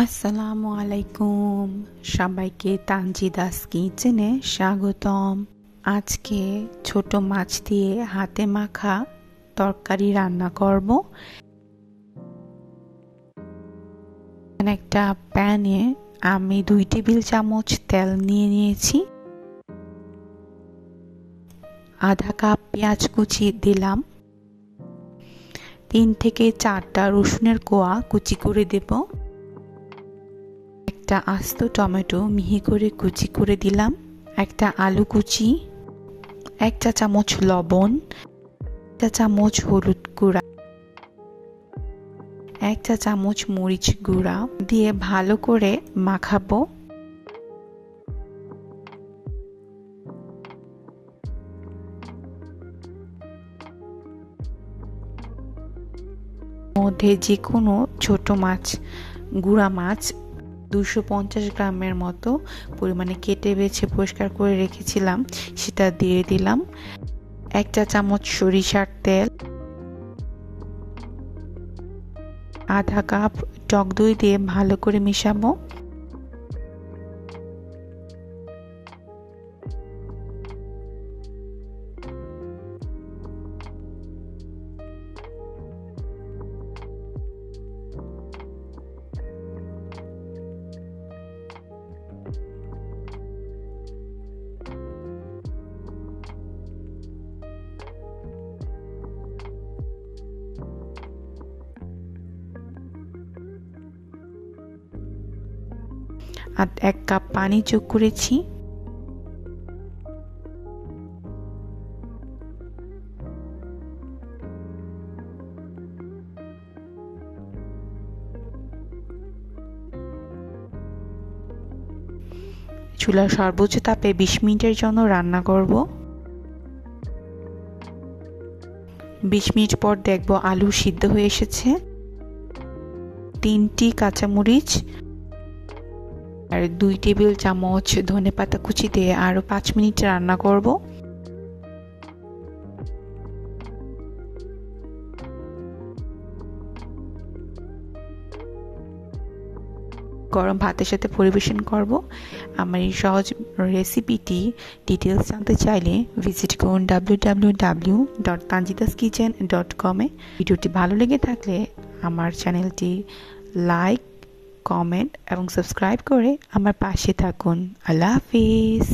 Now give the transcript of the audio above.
আসসালামু আলাইকুম, সবাইকে তানজিদাস কিচেনে স্বাগতম। আজকে ছোট মাছ দিয়ে হাতে মাখা তরকারি রান্না করব। একটা প্যানে আমি 2 টেবিল চামচ তেল নিয়ে নিয়েছি। আধা কাপ পেঁয়াজ কুচি দিলাম। 3 থেকে 4টা রসুনের কোয়া কুচি করে দেব। একটা আস্ত টমেটো মিহি করে কুচি করে দিলাম। একটা আলু কুচি, 1 চা চামচ লবণ, 1 চা চামচ হলুদ গুঁড়া, 1 চা চামচ মরিচ গুঁড়া দিয়ে ভালো করে মাখাবো। মধ্যে যে কোনো ছোট মাছ, গুঁড়া মাছ 250 গ্রামের মতো পরিমাণে কেটে বেছে পরিষ্কার করে রেখেছিলাম, সেটা দিয়ে দিলাম। 1 চা চামচ সরিষার তেল, আধা কাপ টক দই দিয়ে ভালো করে মিশাবো। আর 1 কাপ পানি যোগ করেছি। চুলার সর্বোচ্চ তাপে 20 মিনিটের জন্য রান্না করব। 20 মিনিট পর দেখব আলু সিদ্ধ হয়ে এসেছে। 3টি কাঁচামরিচ আর 2 টেবিল চামচ ধনেপাতা কুচি দিয়ে আরো 5 মিনিট রান্না করব। গরম ভাতের সাথে পরিবেশন করব। আমার এই সহজ রেসিপিটি ডিটেলস জানতে চাইলে ভিজিট করুন www.tanjidaskitchen.com এ। ভিডিওটি ভালো লেগে থাকলে আমার চ্যানেলটি লাইক, কমেন্ট এবং সাবস্ক্রাইব করে আমার পাশে থাকুন। আল্লাহ হাফিজ।